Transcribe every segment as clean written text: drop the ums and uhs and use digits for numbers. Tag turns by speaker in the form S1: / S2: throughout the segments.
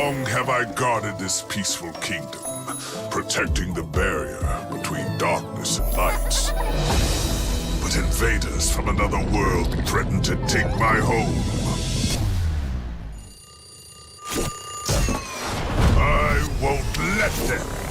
S1: long have I guarded this peaceful kingdom, protecting the barrier between darkness and light. But invaders from another world threaten to take my home. I won't let them.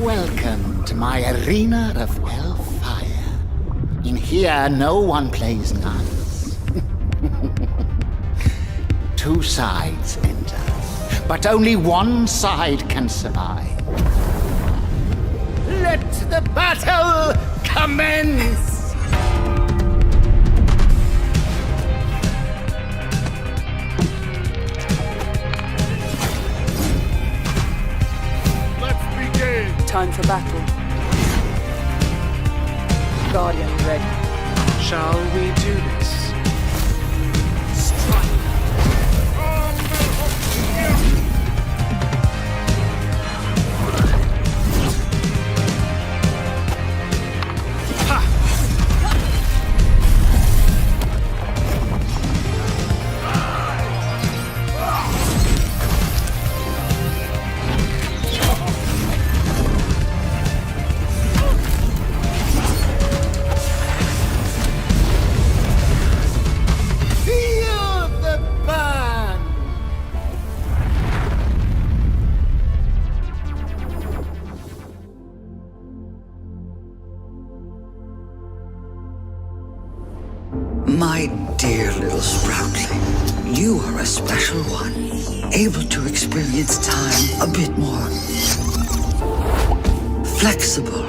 S2: Welcome to my arena of hellfire. In here, no one plays nuns. Two sides enter, but only one side can survive. Let the battle commence!
S3: Time for battle. Guardian ready.
S4: Shall we do this?
S3: Strike.
S5: My dear little Sproutling, you are a special one, able to experience time a bit more flexible.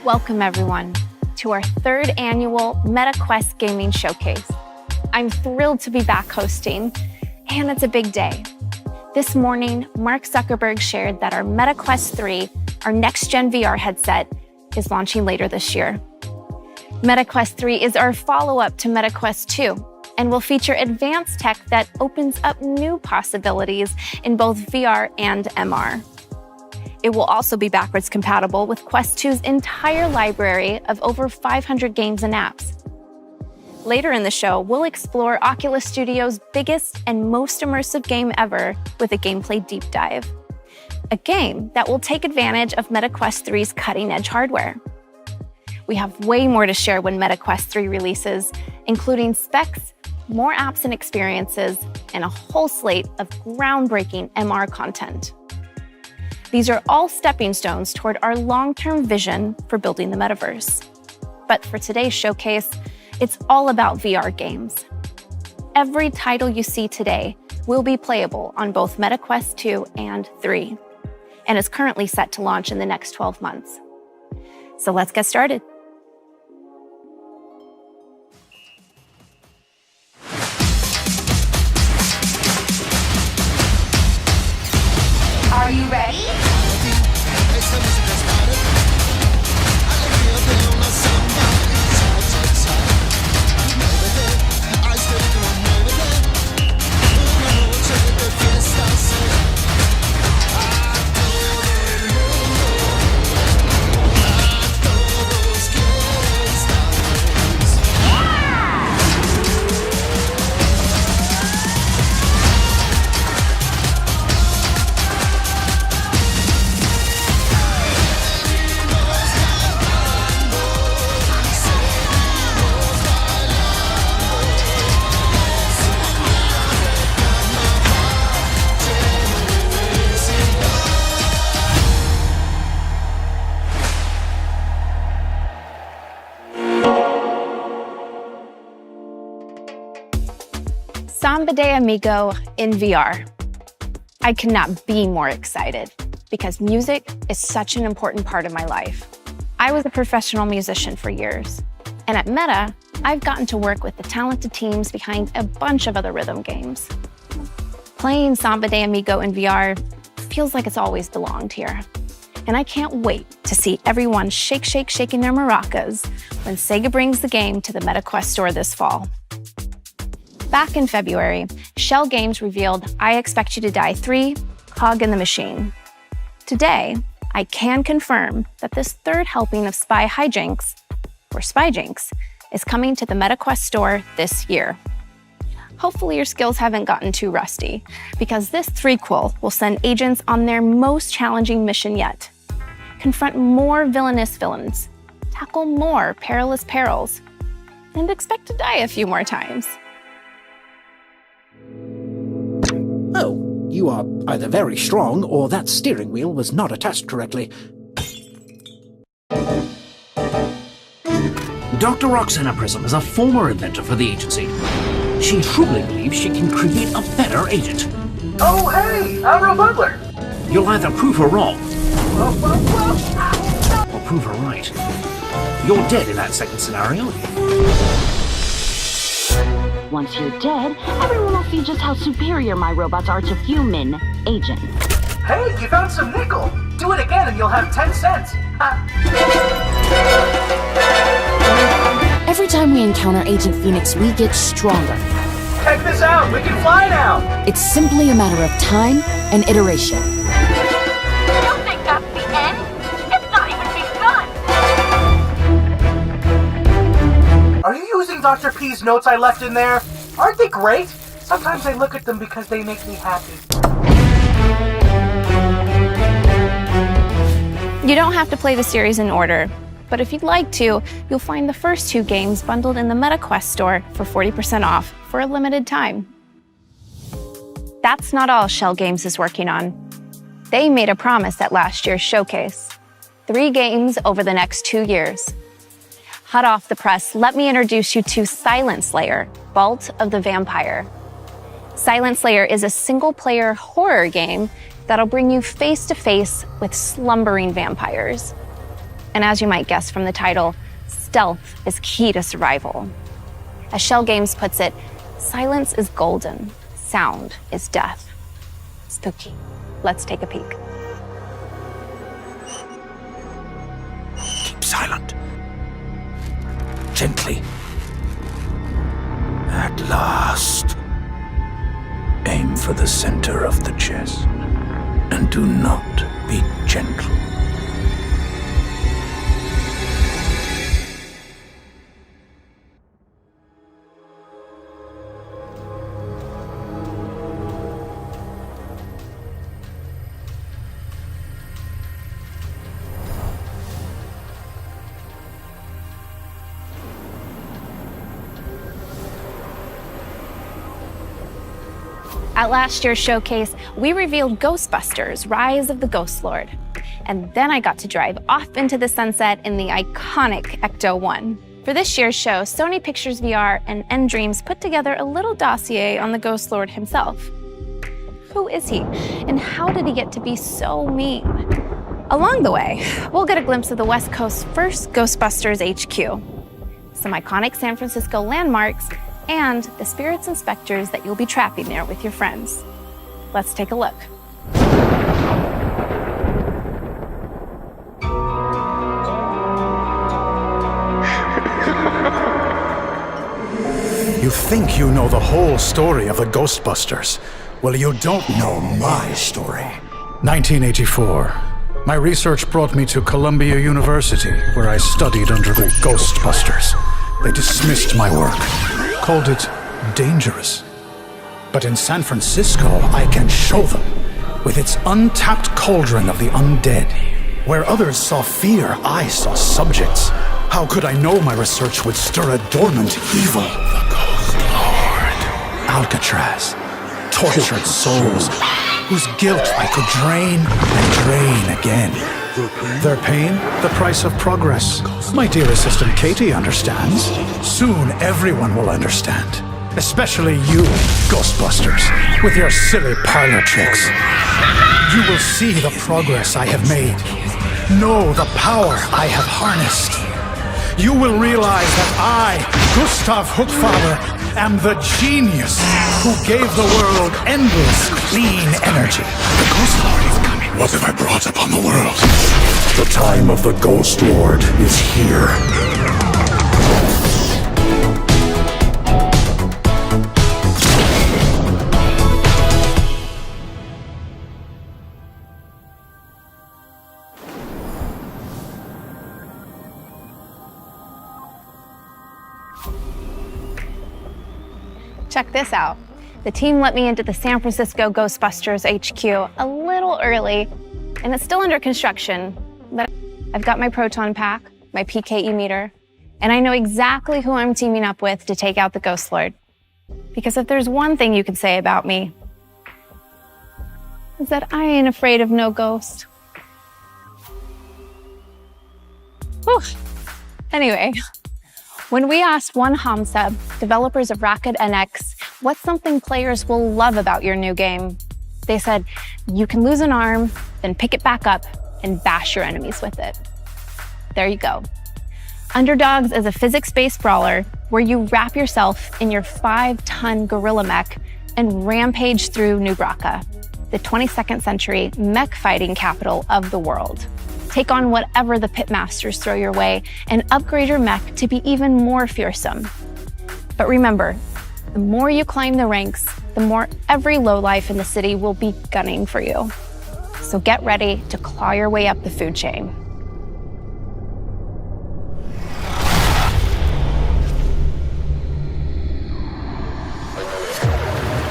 S6: Welcome everyone to our third annual MetaQuest Gaming Showcase. I'm thrilled to be back hosting, and it's a big day. This morning, Mark Zuckerberg shared that our MetaQuest 3, our next-gen VR headset, is launching later this year. MetaQuest 3 is our follow-up to MetaQuest 2 and will feature advanced tech that opens up new possibilities in both VR and MR. It will also be backwards compatible with Quest 2's entire library of over 500 games and apps. Later in the show, we'll explore Oculus Studio's biggest and most immersive game ever with a gameplay deep dive. A game that will take advantage of MetaQuest 3's cutting-edge hardware. We have way more to share when MetaQuest 3 releases, including specs, more apps and experiences, and a whole slate of groundbreaking MR content. These are all stepping stones toward our long-term vision for building the metaverse. But for today's showcase, it's all about VR games. Every title you see today will be playable on both MetaQuest 2 and 3, and is currently set to launch in the next 12 months. So let's get started.
S7: Are you ready?
S6: Samba de Amigo in VR. I could not be more excited because music is such an important part of my life. I was a professional musician for years, and at Meta, I've gotten to work with the talented teams behind a bunch of other rhythm games. Playing Samba de Amigo in VR feels like it's always belonged here. And I can't wait to see everyone shaking their maracas when Sega brings the game to the MetaQuest store this fall. Back in February, Shell Games revealed I Expect You to Die 3, Cog in the Machine. Today, I can confirm that this third helping of Spy Hijinks, or Spyjinks, is coming to the MetaQuest store this year. Hopefully your skills haven't gotten too rusty, because this threequel will send agents on their most challenging mission yet. Confront more villainous villains, tackle more perilous perils, and expect to die a few more times.
S8: Oh, you are either very strong or that steering wheel was not attached correctly.
S9: Dr. Roxana Prism is a former inventor for the agency. She truly believes she can create a better agent.
S10: Oh, hey, Alvaro Butler.
S9: You'll either prove her wrong, or prove her right. You're dead in that second scenario.
S11: Once you're dead, everyone will see just how superior my robots are to human agents.
S10: Hey, you found some nickel. Do it again and you'll have 10 cents.
S12: Every time we encounter Agent Phoenix, we get stronger.
S10: Check this out, we can fly now.
S12: It's simply a matter of time and iteration.
S11: You think that's the end? It's not even begun.
S10: Are you using Dr. P's notes I left in there? Aren't they great? Sometimes I look at them because they make me happy.
S6: You don't have to play the series in order, but if you'd like to, you'll find the first two games bundled in the MetaQuest store for 40% off for a limited time. That's not all Shell Games is working on. They made a promise at last year's showcase. 3 games over the next 2 years. Hot off the press, let me introduce you to Silent Slayer, Vault of the Vampire. Silent Slayer is a single-player horror game that'll bring you face-to-face with slumbering vampires. And as you might guess from the title, stealth is key to survival. As Shell Games puts it, silence is golden, sound is death. Spooky. Let's take a peek.
S8: Keep silent. Gently. At last. Aim for the center of the chest. And do not be gentle.
S6: At last year's showcase, we revealed Ghostbusters: Rise of the Ghost Lord. And then I got to drive off into the sunset in the iconic Ecto-1. For this year's show, Sony Pictures VR and nDreams put together a little dossier on the Ghost Lord himself. Who is he, and how did he get to be so mean? Along the way, we'll get a glimpse of the West Coast's first Ghostbusters HQ, some iconic San Francisco landmarks, and the spirits and specters that you'll be trapping there with your friends. Let's take a look.
S7: You think you know the whole story of the Ghostbusters. Well, you don't know my story. 1984. My research brought me to Columbia University, where I studied under the Ghostbusters. They dismissed my work, called it dangerous. But in San Francisco, I can show them, with its untapped cauldron of the undead. Where others saw fear, I saw subjects. How could I know my research would stir a dormant evil? The Ghost Lord. Alcatraz. Tortured souls, whose guilt I could drain and drain again. Their pain, the price of progress. My dear assistant Katie understands. Soon everyone will understand. Especially you, Ghostbusters, with your silly parlor tricks. You will see the progress I have made. Know the power I have harnessed. You will realize that I, Gustav Hookfather, am the genius who gave the world endless clean energy. The Ghost Lord is coming. What have I brought upon the world? The time of the Ghost Lord is here.
S6: Check this out. The team let me into the San Francisco Ghostbusters HQ a little early, and it's still under construction, but I've got my proton pack, my PKE meter, and I know exactly who I'm teaming up with to take out the Ghost Lord. Because if there's one thing you can say about me, is that I ain't afraid of no ghost. Whew. Anyway, when we asked One Hamsub, developers of Racket NX, what's something players will love about your new game, they said, you can lose an arm, then pick it back up and bash your enemies with it. There you go. Underdogs is a physics-based brawler where you wrap yourself in your 5-ton gorilla mech and rampage through New Bracca, the 22nd century mech fighting capital of the world. Take on whatever the pitmasters throw your way and upgrade your mech to be even more fearsome. But remember, the more you climb the ranks, the more every lowlife in the city will be gunning for you. So get ready to claw your way up the food chain.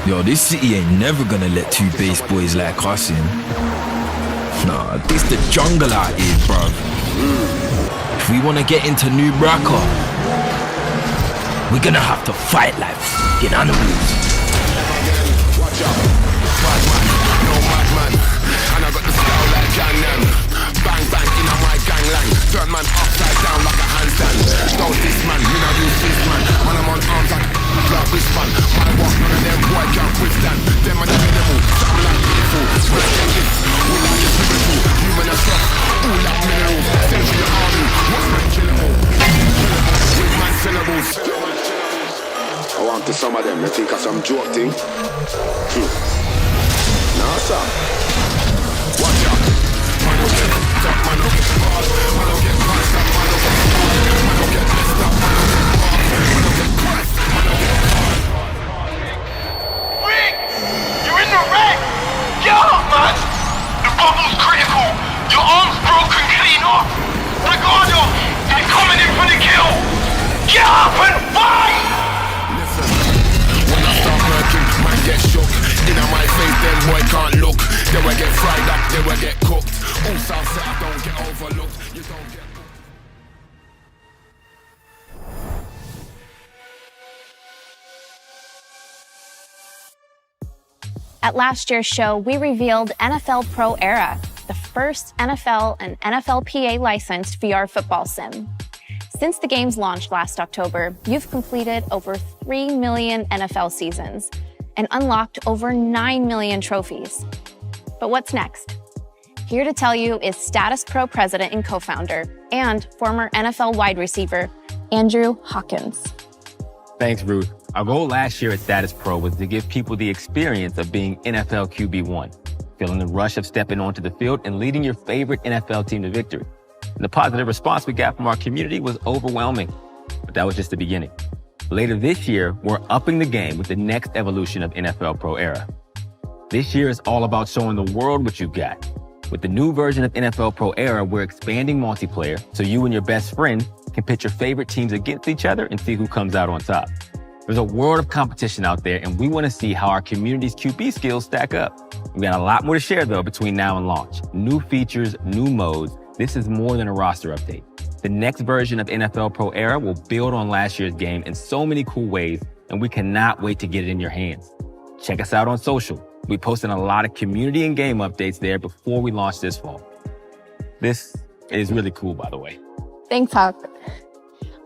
S13: Yo, this city ain't never gonna let two base boys like us in. Nah, this the jungle out here, bruv. If we wanna get into New Bracca, we're gonna have to fight like fucking animals.
S14: Watch out, bad man, no madman. And I got the style like Gangnam. Bang bang in my gangland. Turn man upside down like a handstand. Don't this man, you know you this man. Man I'm on arms like this man. My walk none of them boy can't withstand. Them are the minimal, something like beautiful. When I get this, we like a spiritual. Human as rough, all like minerals. Send for your army, some joke thing. Nah, sir. Watch out. Man don't get top, man don't get ball. Man don't get passed up, man don't get ball. Man don't get messed up, man don't get ball. Man don't get pressed, man don't get ball.
S15: Rick! You're in the wreck! Get up, man! The bubble's critical! Your arm's broken clean off! Ricardo! They're coming in for the kill! Get up and fight!
S14: Listen, when I start working, man get shook. In my face, then boy can't look. Then we get fried up, then we get cooked. All south side don't get overlooked. You don't get.
S6: At last year's show, we revealed NFL Pro Era, the first NFL and NFLPA licensed VR football sim. Since the games launched last October, you've completed over 3 million NFL seasons and unlocked over 9 million trophies. But what's next? Here to tell you is Status Pro president and co-founder and former NFL wide receiver, Andrew Hawkins.
S16: Thanks, Ruth. Our goal last year at Status Pro was to give people the experience of being NFL QB1, feeling the rush of stepping onto the field and leading your favorite NFL team to victory. And the positive response we got from our community was overwhelming, but that was just the beginning. Later this year, we're upping the game with the next evolution of NFL Pro Era. This year is all about showing the world what you've got. With the new version of NFL Pro Era, we're expanding multiplayer so you and your best friend can pit your favorite teams against each other and see who comes out on top. There's a world of competition out there, and we want to see how our community's QB skills stack up. We got a lot more to share, though, between now and launch. New features, new modes. This is more than a roster update. The next version of NFL Pro Era will build on last year's game in so many cool ways, and we cannot wait to get it in your hands. Check us out on social. We posted a lot of community and game updates there before we launch this fall. This is really cool, by the way.
S6: Thanks, Hawk.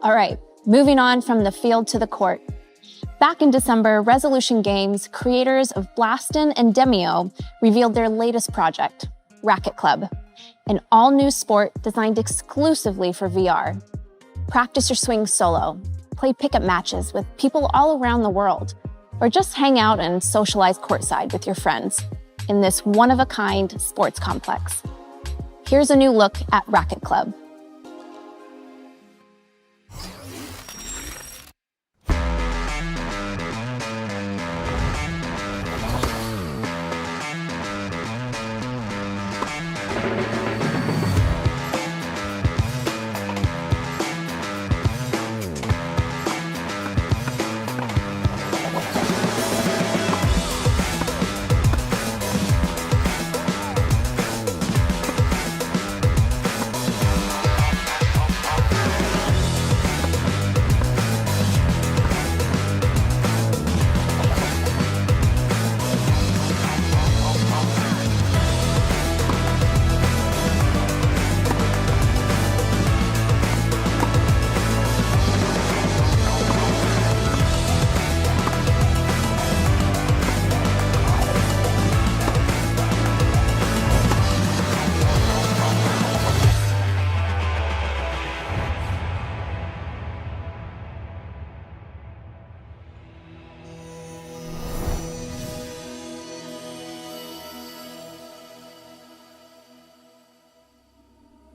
S6: All right, moving on from the field to the court. Back in December, Resolution Games, creators of Blastin' and Demio, revealed their latest project, Racket Club, an all-new sport designed exclusively for VR. Practice your swing solo, play pickup matches with people all around the world, or just hang out and socialize courtside with your friends in this one-of-a-kind sports complex. Here's a new look at Racket Club.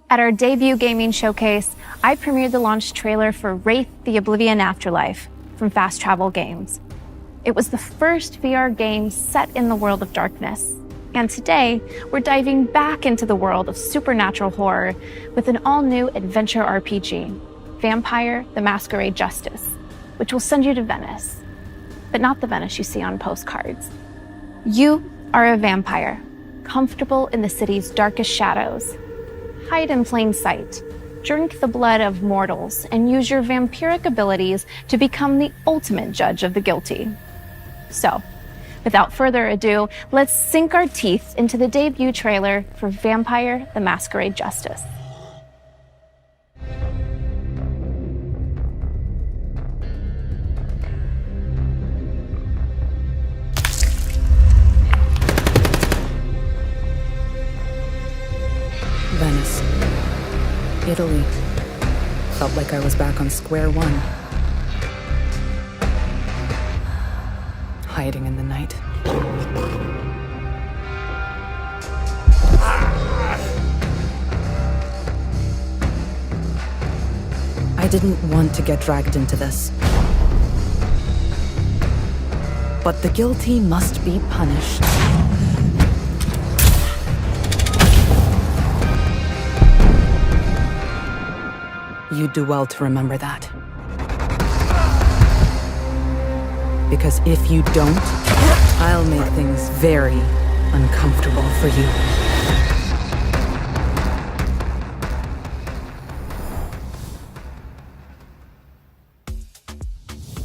S6: At our debut gaming showcase, I premiered the launch trailer for Wraith: The Oblivion Afterlife from Fast Travel Games. It was the first VR game set in the world of darkness. And today, we're diving back into the world of supernatural horror with an all-new adventure RPG, Vampire: The Masquerade Justice, which will send you to Venice. But not the Venice you see on postcards. You are a vampire, comfortable in the city's darkest shadows. Hide in plain sight, drink the blood of mortals, and use your vampiric abilities to become the ultimate judge of the guilty. So, without further ado, let's sink our teeth into the debut trailer for Vampire: The Masquerade Justice.
S17: Venice, Italy. Felt like I was back on square one. hiding in the night. I didn't want to get dragged into this. But the guilty must be punished. You do well to remember that. Because if you don't, I'll make things very uncomfortable for you.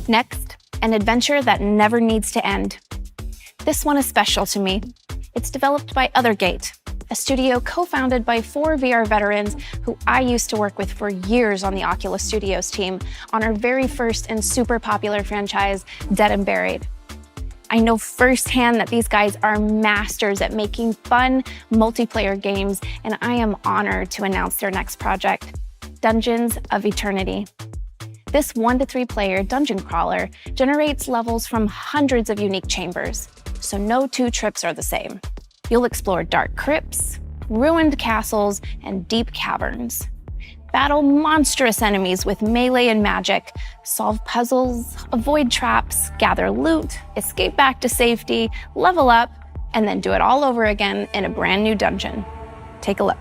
S6: Next, an adventure that never needs to end. This one is special to me. It's developed by Othergate, a studio co-founded by 4 VR veterans who I used to work with for years on the Oculus Studios team on our very first and super popular franchise, Dead and Buried. I know firsthand that these guys are masters at making fun multiplayer games, and I am honored to announce their next project, Dungeons of Eternity. This 1 to 3 player dungeon crawler generates levels from hundreds of unique chambers, so no 2 trips are the same. You'll explore dark crypts, ruined castles, and deep caverns. Battle monstrous enemies with melee and magic, solve puzzles, avoid traps, gather loot, escape back to safety, level up, and then do it all over again in a brand new dungeon. Take a look.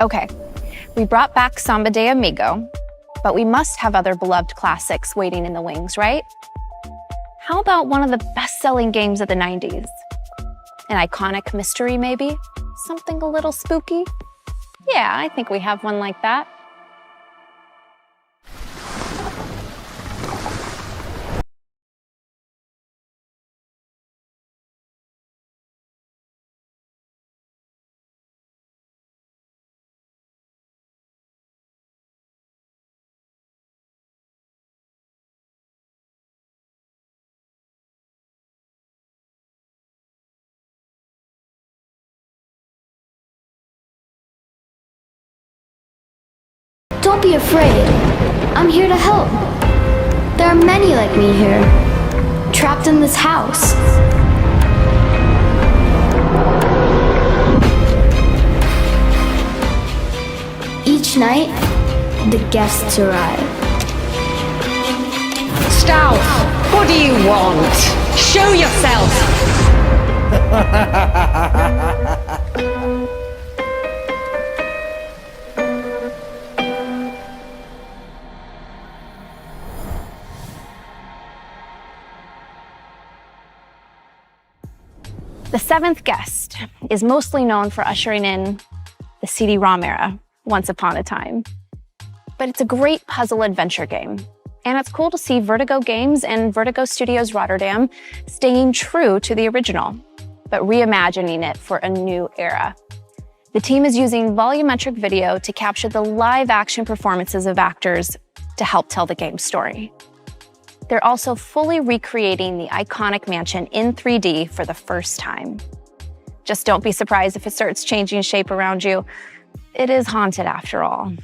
S6: Okay, we brought back Samba de Amigo, but we must have other beloved classics waiting in the wings, right? How about one of the best-selling games of the 90s? An iconic mystery, maybe? Something a little spooky? Yeah, I think we have one like that.
S18: Don't be afraid. I'm here to help. There are many like me here, trapped in this house. Each night, the guests arrive.
S19: Stout, what do you want? Show yourself!
S6: The 7th guest is mostly known for ushering in the CD-ROM era, once upon a time. But it's a great puzzle adventure game. And it's cool to see Vertigo Games and Vertigo Studios Rotterdam staying true to the original, but reimagining it for a new era. The team is using volumetric video to capture the live action performances of actors to help tell the game's story. They're also fully recreating the iconic mansion in 3D for the first time. Just don't be surprised if it starts changing shape around you. It is haunted after all.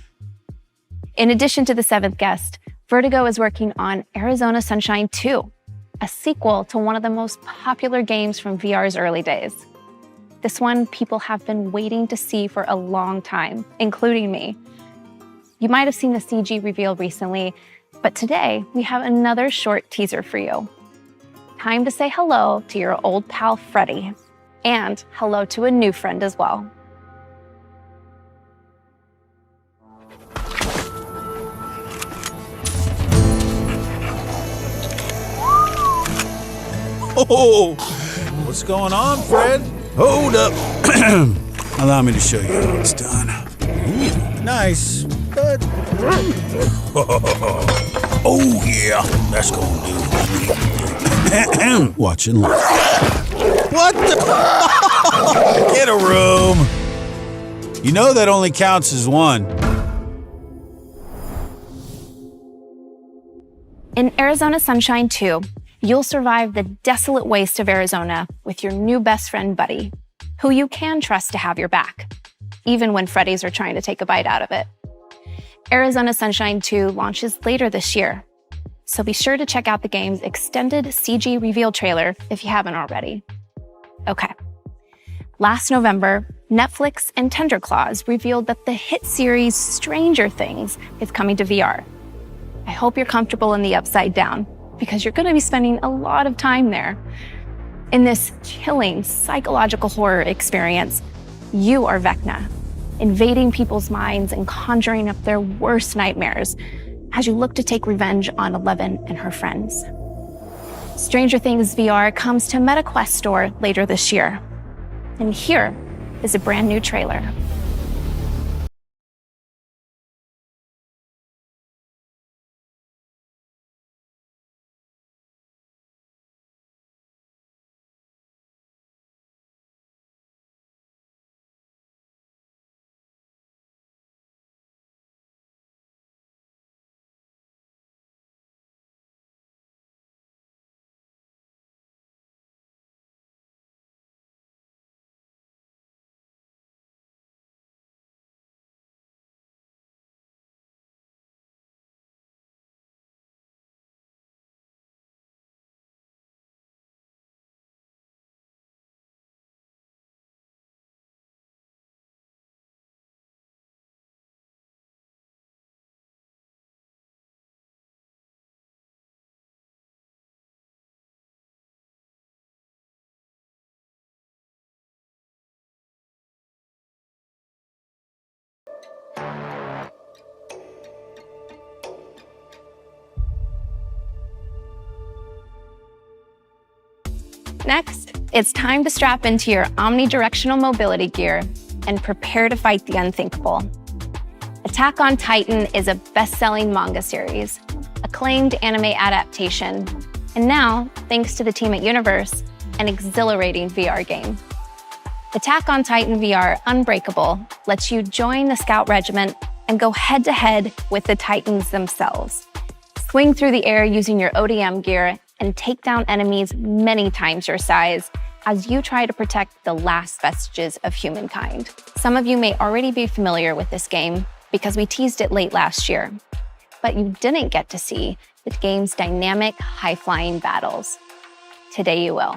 S6: In addition to the seventh guest, Vertigo is working on Arizona Sunshine 2, a sequel to one of the most popular games from VR's early days. This one people have been waiting to see for a long time, including me. You might have seen the CG reveal recently, but today we have another short teaser for you. Time to say hello to your old pal Freddy, and hello to a new friend as well.
S20: Oh, what's going on, Fred? Hold up. Allow me to show you how it's done. Nice, but... Oh, yeah, that's gonna do. Watch and learn. What the... Get a room. You know that only counts as one.
S6: In Arizona Sunshine 2, you'll survive the desolate waste of Arizona with your new best friend, Buddy, who you can trust to have your back, even when Freddies are trying to take a bite out of it. Arizona Sunshine 2 launches later this year, so be sure to check out the game's extended CG reveal trailer if you haven't already. Okay. Last November, Netflix and Tenderclaws revealed that the hit series Stranger Things is coming to VR. I hope you're comfortable in the Upside Down, because you're going to be spending a lot of time there. In this chilling psychological horror experience, you are Vecna, invading people's minds and conjuring up their worst nightmares as you look to take revenge on Eleven and her friends. Stranger Things VR comes to MetaQuest Store later this year. And here is a brand new trailer. Next, it's time to strap into your omnidirectional mobility gear and prepare to fight the unthinkable. Attack on Titan is a best-selling manga series, acclaimed anime adaptation, and now, thanks to the team at Universe, an exhilarating VR game. Attack on Titan VR Unbreakable lets you join the Scout Regiment and go head-to-head with the Titans themselves. Swing through the air using your ODM gear and take down enemies many times your size as you try to protect the last vestiges of humankind. Some of you may already be familiar with this game because we teased it late last year, but you didn't get to see the game's dynamic, high-flying battles. Today you will.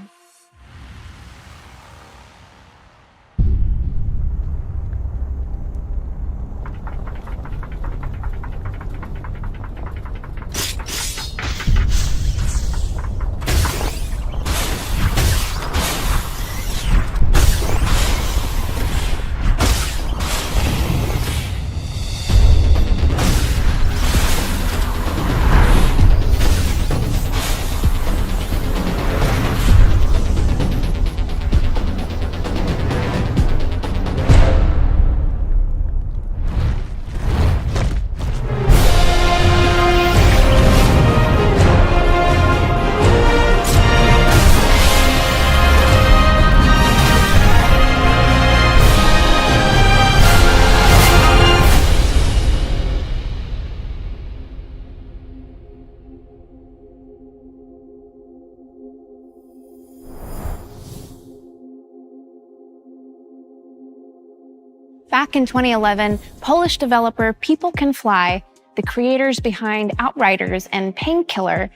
S6: Back in 2011, Polish developer People Can Fly the creators behind Outriders and Painkiller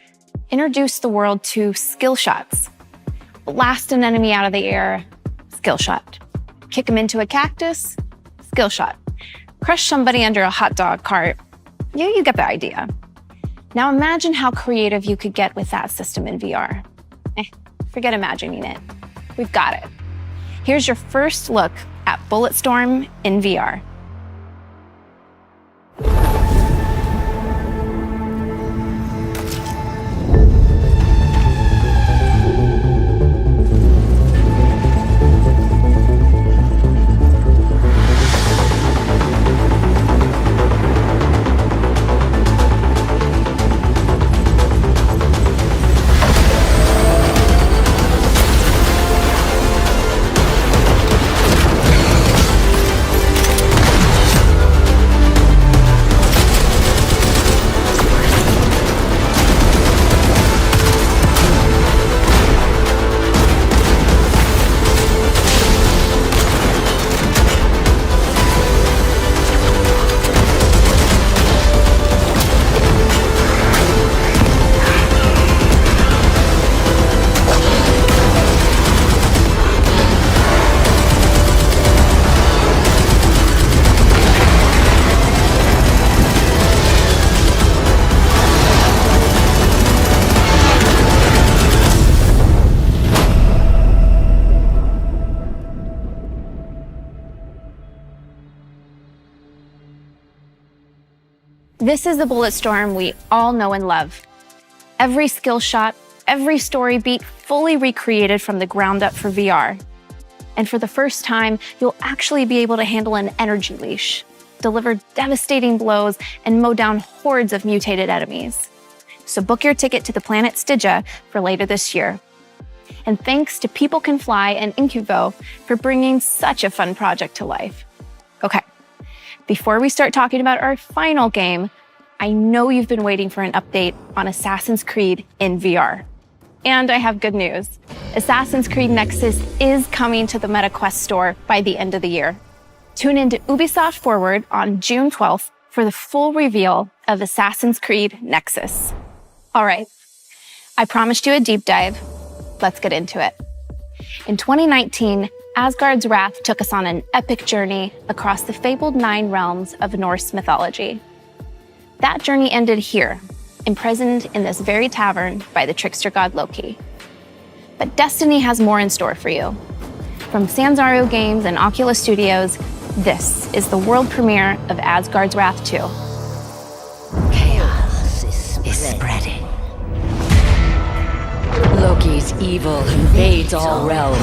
S6: introduced the world to skill shots. Blast an enemy out of the air, skill shot. Kick him into a cactus, skill shot. Crush somebody under a hot dog cart. You get the idea. Now imagine how creative you could get with that system in VR. Forget imagining it. We've got it. Here's your first look at Bulletstorm in VR. This is the Bulletstorm we all know and love. Every skill shot, every story beat fully recreated from the ground up for VR. And for the first time, you'll actually be able to handle an energy leash, deliver devastating blows, and mow down hordes of mutated enemies. So book your ticket to the planet Stygia for later this year. And thanks to People Can Fly and Incuvo for bringing such a fun project to life. Okay, before we start talking about our final game, I know you've been waiting for an update on Assassin's Creed in VR. And I have good news. Assassin's Creed Nexus is coming to the MetaQuest store by the end of the year. Tune in to Ubisoft Forward on June 12th for the full reveal of Assassin's Creed Nexus. All right, I promised you a deep dive. Let's get into it. In 2019, Asgard's Wrath took us on an epic journey across the fabled 9 realms of Norse mythology. That journey ended here, imprisoned in this very tavern by the trickster god Loki. But Destiny has more in store for you. From Sanzaru Games and Oculus Studios, this is the world premiere of Asgard's Wrath 2.
S19: Chaos is spreading. Loki's evil invades all realms.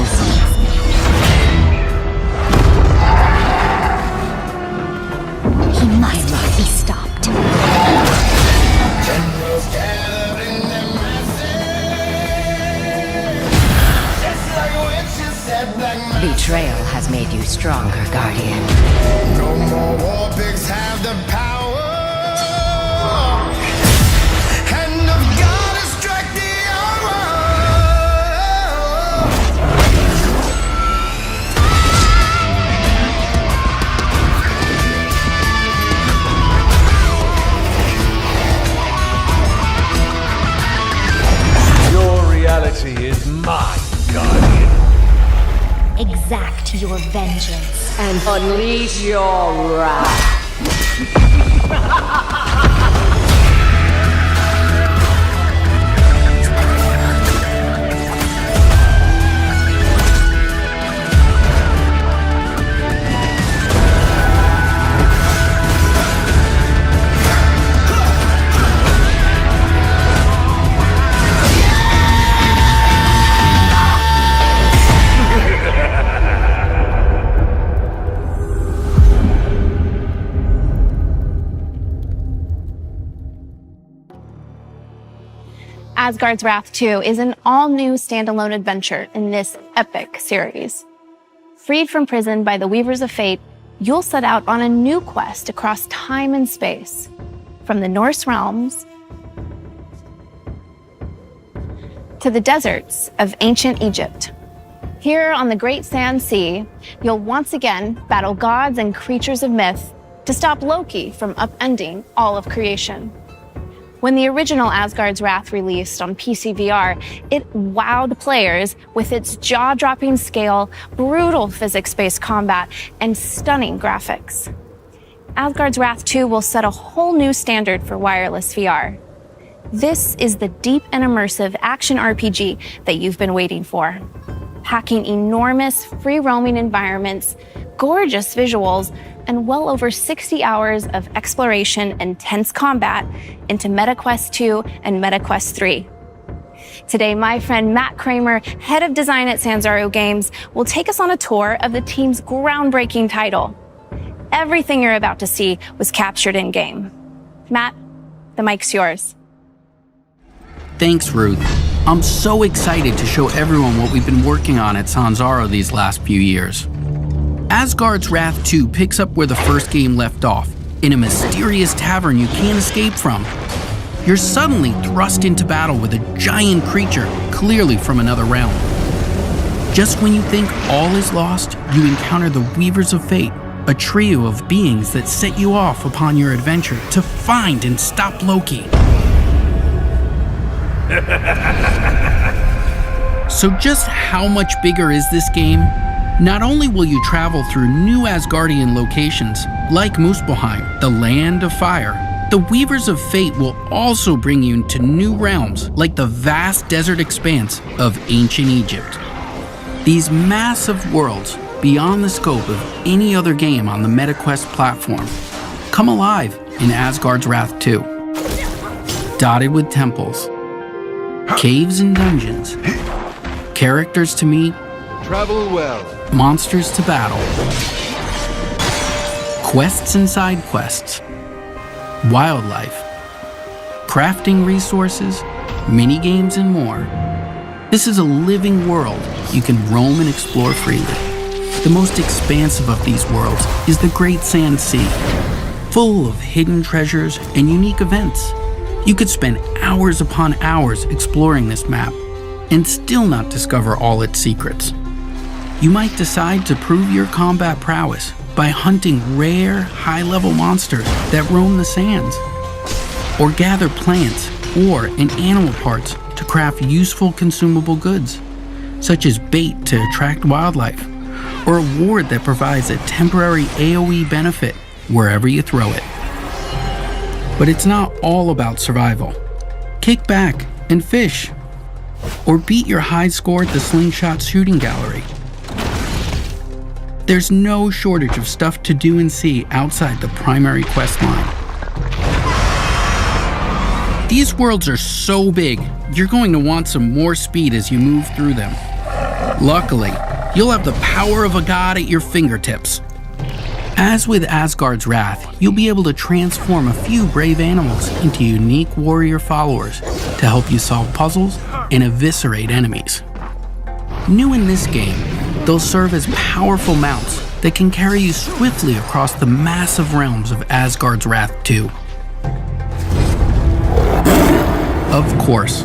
S18: He must be stopped.
S19: Betrayal has made you stronger, Guardian.
S14: No more war pigs have the power. Hand of God has struck the
S15: hour. Your reality is mine, Guardian.
S18: Exact your vengeance.
S19: And unleash your wrath.
S6: Asgard's Wrath 2 is an all-new standalone adventure in this epic series. Freed from prison by the Weavers of Fate, you'll set out on a new quest across time and space, from the Norse realms to the deserts of ancient Egypt. Here on the Great Sand Sea, you'll once again battle gods and creatures of myth to stop Loki from upending all of creation. When the original Asgard's Wrath released on PC VR, it wowed players with its jaw-dropping scale, brutal physics-based combat, and stunning graphics. Asgard's Wrath 2 will set a whole new standard for wireless VR. This is the deep and immersive action RPG that you've been waiting for. Packing enormous, free-roaming environments, gorgeous visuals, and well over 60 hours of exploration and tense combat into MetaQuest 2 and MetaQuest 3. Today, my friend Matt Kramer, head of design at Sanzaru Games, will take us on a tour of the team's groundbreaking title. Everything you're about to see was captured in-game. Matt, the mic's yours.
S9: Thanks, Ruth. I'm so excited to show everyone what we've been working on at Sanzaru these last few years. Asgard's Wrath 2 picks up where the first game left off, in a mysterious tavern you can't escape from. You're suddenly thrust into battle with a giant creature, clearly from another realm. Just when you think all is lost, you encounter the Weavers of Fate, a trio of beings that set you off upon your adventure to find and stop Loki. So just how much bigger is this game? Not only will you travel through new Asgardian locations, like Muspelheim, the Land of Fire, the Weavers of Fate will also bring you to new realms, like the vast desert expanse of ancient Egypt. These massive worlds, beyond the scope of any other game on the MetaQuest platform, come alive in Asgard's Wrath 2. Dotted with temples, caves and dungeons, characters to meet,
S14: Travel well.
S9: monsters to battle, quests and side quests, wildlife, crafting resources, mini-games and more. This is a living world you can roam and explore freely. The most expansive of these worlds is the Great Sand Sea, full of hidden treasures and unique events. You could spend hours upon hours exploring this map and still not discover all its secrets. You might decide to prove your combat prowess by hunting rare, high-level monsters that roam the sands, or gather plants or and animal parts to craft useful consumable goods, such as bait to attract wildlife, or a ward that provides a temporary AoE benefit wherever you throw it. But it's not all about survival. Kick back and fish, or beat your high score at the slingshot shooting gallery. There's no shortage of stuff to do and see outside the primary quest line. These worlds are so big, you're going to want some more speed as you move through them. Luckily, you'll have the power of a god at your fingertips. As with Asgard's Wrath, you'll be able to transform a few brave animals into unique warrior followers to help you solve puzzles and eviscerate enemies. New in this game, they'll serve as powerful mounts that can carry you swiftly across the massive realms of Asgard's Wrath 2. Of course,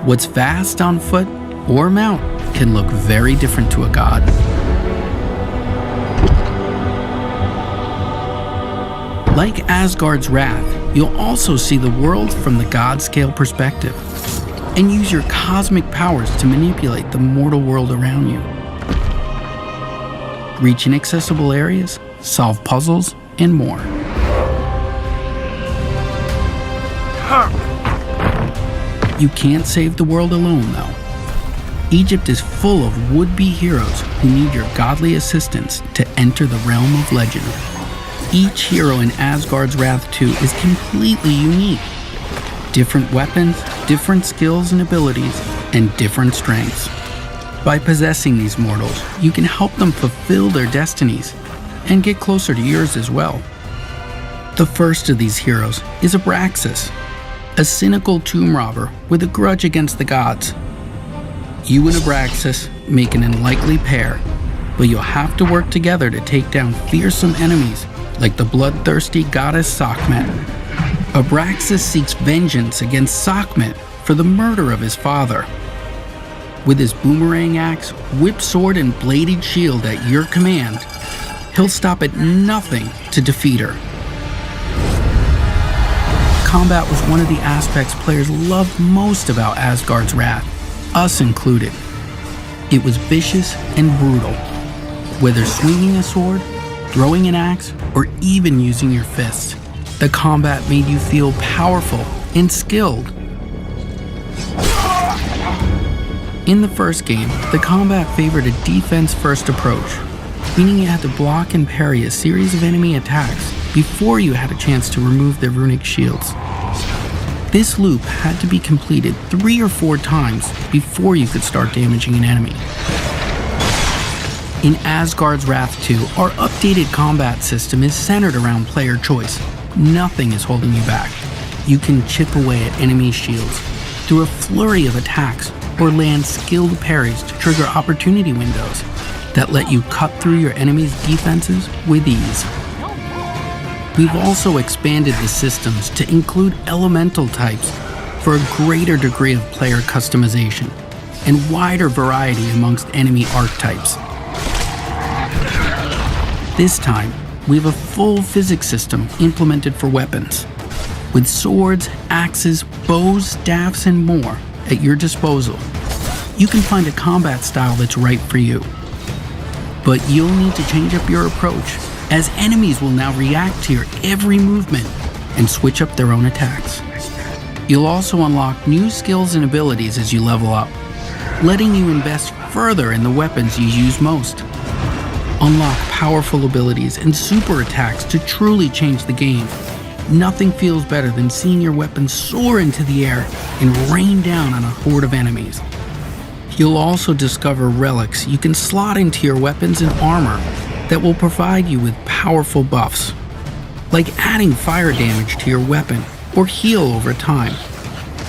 S9: what's vast on foot or mount can look very different to a god. Like Asgard's Wrath, you'll also see the world from the god-scale perspective, and use your cosmic powers to manipulate the mortal world around you. Reach inaccessible areas, solve puzzles, and more. You can't save the world alone, though. Egypt is full of would-be heroes who need your godly assistance to enter the realm of legend. Each hero in Asgard's Wrath 2 is completely unique. Different weapons, different skills and abilities, and different strengths. By possessing these mortals, you can help them fulfill their destinies and get closer to yours as well. The first of these heroes is Abraxas, a cynical tomb robber with a grudge against the gods. You and Abraxas make an unlikely pair, but you'll have to work together to take down fearsome enemies like the bloodthirsty goddess Sekhmet. Abraxas seeks vengeance against Sekhmet for the murder of his father. With his boomerang axe, whip sword, and bladed shield at your command, he'll stop at nothing to defeat her. Combat was one of the aspects players loved most about Asgard's Wrath, us included. It was vicious and brutal. Whether swinging a sword, throwing an axe, or even using your fists, the combat made you feel powerful and skilled. In the first game, the combat favored a defense-first approach, meaning you had to block and parry a series of enemy attacks before you had a chance to remove their runic shields. This loop had to be completed 3 or 4 times before you could start damaging an enemy. In Asgard's Wrath 2, our updated combat system is centered around player choice. Nothing is holding you back. You can chip away at enemy shields through a flurry of attacks or land skilled parries to trigger opportunity windows that let you cut through your enemy's defenses with ease. We've also expanded the systems to include elemental types for a greater degree of player customization and wider variety amongst enemy archetypes. This time, we have a full physics system implemented for weapons, with swords, axes, bows, staffs, and more at your disposal. You can find a combat style that's right for you. But you'll need to change up your approach, as enemies will now react to your every movement and switch up their own attacks. You'll also unlock new skills and abilities as you level up, letting you invest further in the weapons you use most. Unlock powerful abilities and super attacks to truly change the game. Nothing feels better than seeing your weapon soar into the air and rain down on a horde of enemies. You'll also discover relics you can slot into your weapons and armor that will provide you with powerful buffs, like adding fire damage to your weapon or heal over time,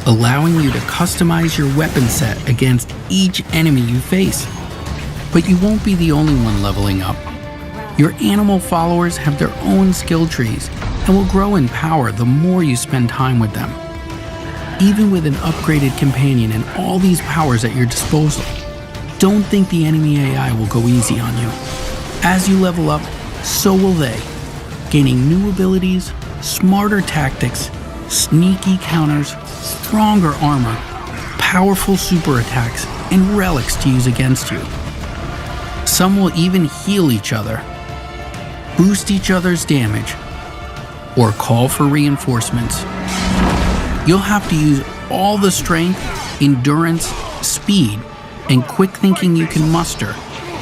S9: allowing you to customize your weapon set against each enemy you face. But you won't be the only one leveling up. Your animal followers have their own skill trees and will grow in power the more you spend time with them. Even with an upgraded companion and all these powers at your disposal, don't think the enemy AI will go easy on you. As you level up, so will they, gaining new abilities, smarter tactics, sneaky counters, stronger armor, powerful super attacks, and relics to use against you. Some will even heal each other, boost each other's damage, or call for reinforcements. You'll have to use all the strength, endurance, speed, and quick thinking you can muster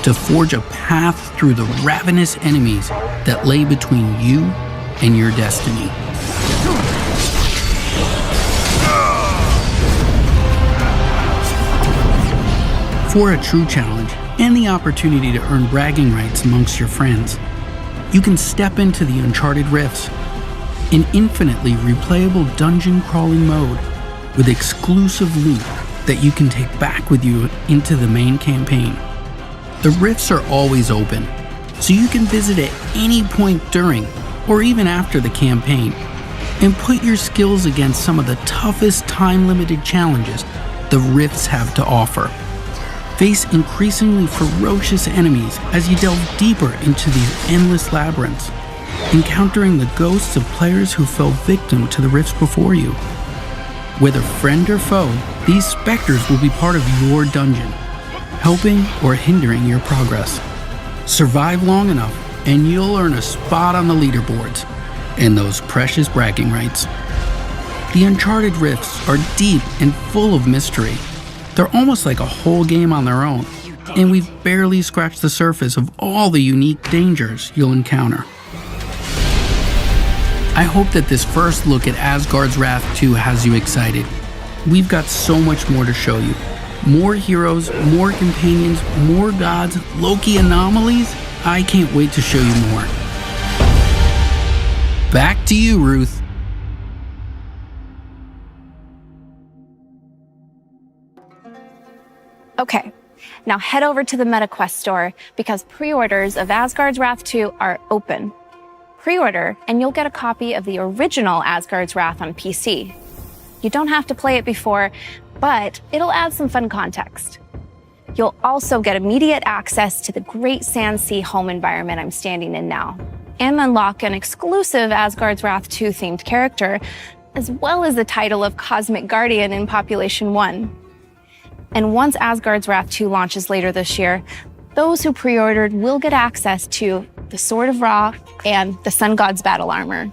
S9: to forge a path through the ravenous enemies that lay between you and your destiny. For a true challenge and the opportunity to earn bragging rights amongst your friends, you can step into the Uncharted Rifts, an infinitely replayable dungeon crawling mode with exclusive loot that you can take back with you into the main campaign. The rifts are always open, so you can visit at any point during or even after the campaign and put your skills against some of the toughest time-limited challenges the rifts have to offer. Face increasingly ferocious enemies as you delve deeper into these endless labyrinths, encountering the ghosts of players who fell victim to the rifts before you. Whether friend or foe, these specters will be part of your dungeon, helping or hindering your progress. Survive long enough and you'll earn a spot on the leaderboards and those precious bragging rights. The Uncharted Rifts are deep and full of mystery. They're almost like a whole game on their own, and we've barely scratched the surface of all the unique dangers you'll encounter. I hope that this first look at Asgard's Wrath 2 has you excited. We've got so much more to show you. More heroes, more companions, more gods, Loki anomalies. I can't wait to show you more. Back to you, Ruth.
S6: Okay, now head over to the MetaQuest store because pre-orders of Asgard's Wrath 2 are open. Pre-order and you'll get a copy of the original Asgard's Wrath on PC. You don't have to play it before, but it'll add some fun context. You'll also get immediate access to the Great Sand Sea home environment I'm standing in now, and unlock an exclusive Asgard's Wrath 2 themed character, as well as the title of Cosmic Guardian in Population 1. And once Asgard's Wrath 2 launches later this year, those who pre-ordered will get access to the Sword of Ra and the Sun God's battle armor.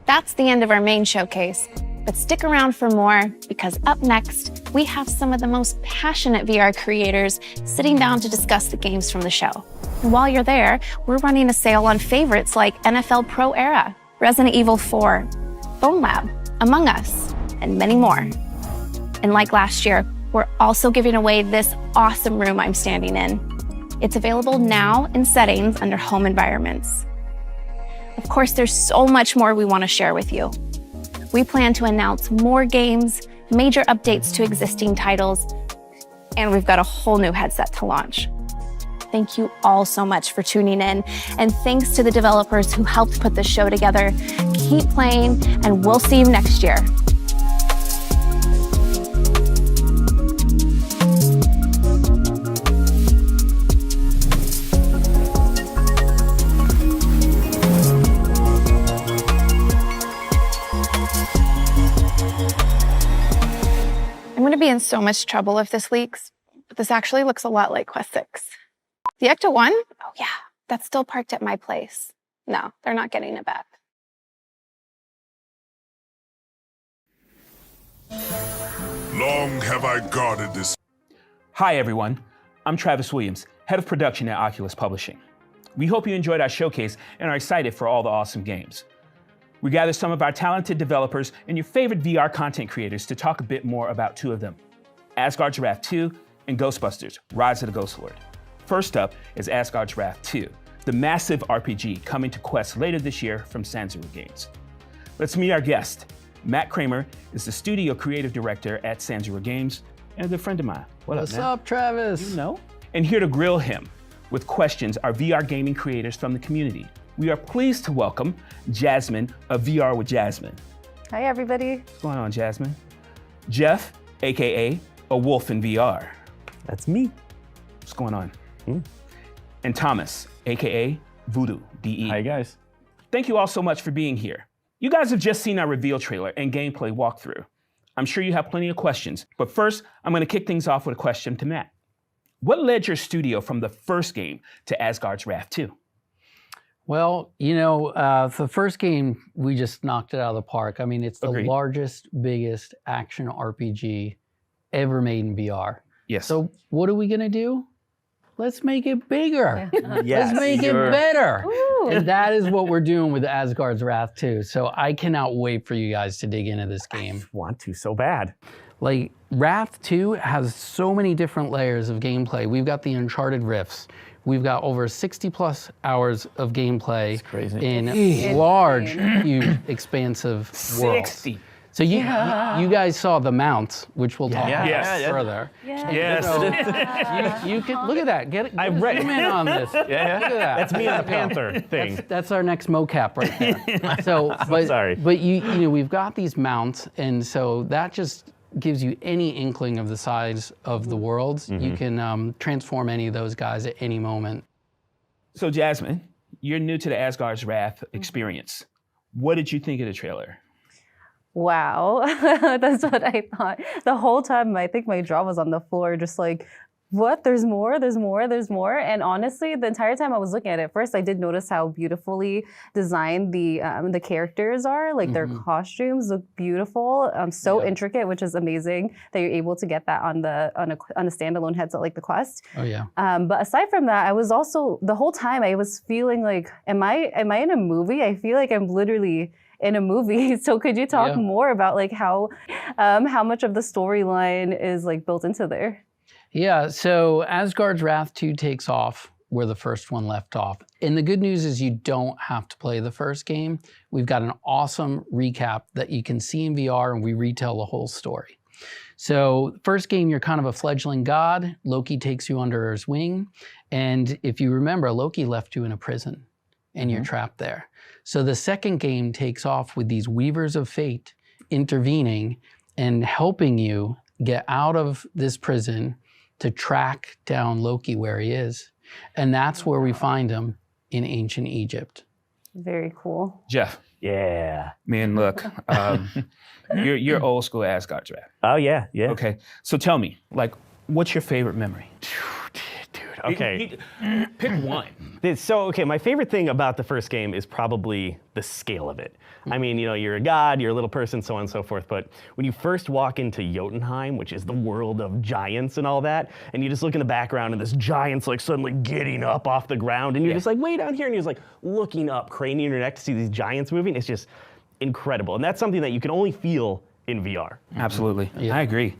S6: That's the end of our main showcase, but stick around for more, because up next, we have some of the most passionate VR creators sitting down to discuss the games from the show. And while you're there, we're running a sale on favorites like NFL Pro Era, Resident Evil 4, Bone Lab, Among Us, and many more. And like last year, we're also giving away this awesome room I'm standing in. It's available now in settings under Home Environments. Of course, there's so much more we want to share with you. We plan to announce more games, major updates to existing titles, and we've got a whole new headset to launch. Thank you all so much for tuning in, and thanks to the developers who helped put this show together. Keep playing, and we'll see you next year. I'm gonna be in so much trouble if this leaks, but this actually looks a lot like Quest 6. The Ecto 1? Oh yeah, that's still parked at my place. No, they're not getting it back.
S1: Long have I guarded this.
S21: Hi everyone, I'm Travis Williams, Head of Production at Oculus Publishing. We hope you enjoyed our showcase and are excited for all the awesome games. We gathered some of our talented developers and your favorite VR content creators to talk a bit more about two of them, Asgard's Wrath 2 and Ghostbusters: Rise of the Ghost Lord. First up is Asgard's Wrath 2, the massive RPG coming to Quest later this year from Sanzero Games. Let's meet our guest. Matt Kramer is the studio creative director at Sanzero Games and a good friend of mine.
S22: What's up, Travis?
S21: You know? And here to grill him with questions are VR gaming creators from the community. We are pleased to welcome Jasmine of VR with Jasmine.
S23: Hi, everybody.
S21: What's going on, Jasmine? Jeff, AKA A Wolf in VR.
S22: That's me.
S21: What's going on? And Thomas, AKA Voodoo, DE.
S22: Hi, guys.
S21: Thank you all so much for being here. You guys have just seen our reveal trailer and gameplay walkthrough. I'm sure you have plenty of questions, but first, I'm gonna kick things off with a question to Matt. What led your studio from the first game to Asgard's Wrath 2?
S22: Well, you know, the first game, we just knocked it out of the park. I mean, it's the largest, biggest action RPG ever made in VR.
S21: Yes.
S22: So what are we gonna do? Let's make it bigger.
S21: Yes,
S22: Let's make it better. And that is what we're doing with Asgard's Wrath 2. So I cannot wait for you guys to dig into this game. I want to so bad. Like, Wrath 2 has so many different layers of gameplay. We've got the Uncharted rifts. We've got over 60 plus hours of gameplay in large, huge, expansive worlds.
S21: 60.
S22: So you guys saw the mounts, which we'll talk about further.
S21: Yes.
S22: So you can look at that. Zoom in on this. Look at that.
S24: That's me on the Panther thing.
S22: That's our next mocap right there. So, but you know, we've got these mounts, and so that just gives you any inkling of the size of the worlds. You can transform any of those guys at any moment.
S21: So Jasmine, you're new to the Asgard's Wrath experience. What did you think of the trailer?
S23: Wow, that's what I thought. The whole time, I think my jaw was on the floor, just like, what? There's more, there's more, there's more. And honestly, the entire time I was looking at it, first I did notice how beautifully designed the characters are. Like their costumes look beautiful, so intricate, which is amazing that you're able to get that on a standalone headset like the Quest.
S22: Oh yeah.
S23: But aside from that, I was also, the whole time I was feeling like, am I in a movie? I feel like I'm literally in a movie. So could you talk more about like how much of the storyline is like built into there?
S22: Yeah, so Asgard's Wrath 2 takes off where the first one left off. And the good news is you don't have to play the first game. We've got an awesome recap that you can see in VR, and we retell the whole story. So first game, you're kind of a fledgling god. Loki takes you under his wing. And if you remember, Loki left you in a prison and you're trapped there. So the second game takes off with these Weavers of Fate intervening and helping you get out of this prison to track down Loki where he is. And that's where we find him in ancient Egypt.
S23: Very cool.
S21: Jeff.
S2: Yeah.
S21: Man, look, you're old school Asgard draft.
S2: Oh, yeah, yeah.
S21: Okay, so tell me, like, what's your favorite memory?
S2: Okay.
S21: Pick one.
S2: Okay, my favorite thing about the first game is probably the scale of it. I mean, you know, you're a god, you're a little person, so on and so forth, but when you first walk into Jotunheim, which is the world of giants and all that, and you just look in the background and this giant's like suddenly getting up off the ground, and you're just like, way down here, and you're just like looking up, craning your neck to see these giants moving, it's just incredible. And that's something that you can only feel in VR.
S21: Absolutely, I agree.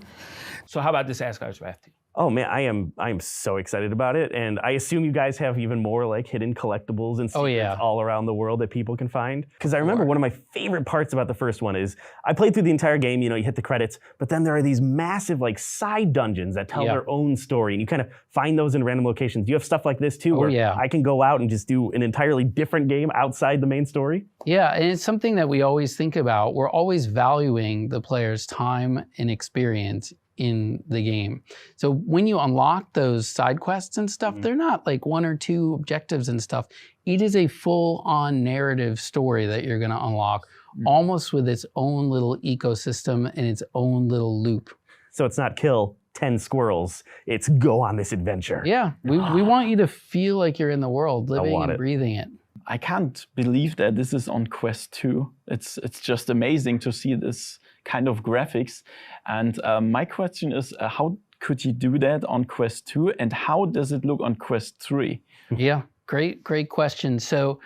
S21: So how about this Asgard draft?
S2: Oh man, I am so excited about it, and I assume you guys have even more like hidden collectibles and secrets all around the world that people can find. Because I remember one of my favorite parts about the first one is I played through the entire game. You know, you hit the credits, but then there are these massive like side dungeons that tell their own story, and you kind of find those in random locations. Do you have stuff like this too, where I can go out and just do an entirely different game outside the main story?
S22: Yeah, and it's something that we always think about. We're always valuing the player's time and experience in the game. So when you unlock those side quests and stuff, they're not like 1 or 2 objectives and stuff. It is a full-on narrative story that you're gonna unlock, almost with its own little ecosystem and its own little loop.
S2: So it's not kill 10 squirrels, it's go on this adventure.
S22: Yeah, we want you to feel like you're in the world, living and breathing it.
S3: I can't believe that this is on Quest 2. It's just amazing to see this kind of graphics. And my question is, how could you do that on Quest 2, and how does it look on Quest 3?
S22: Yeah, great question. So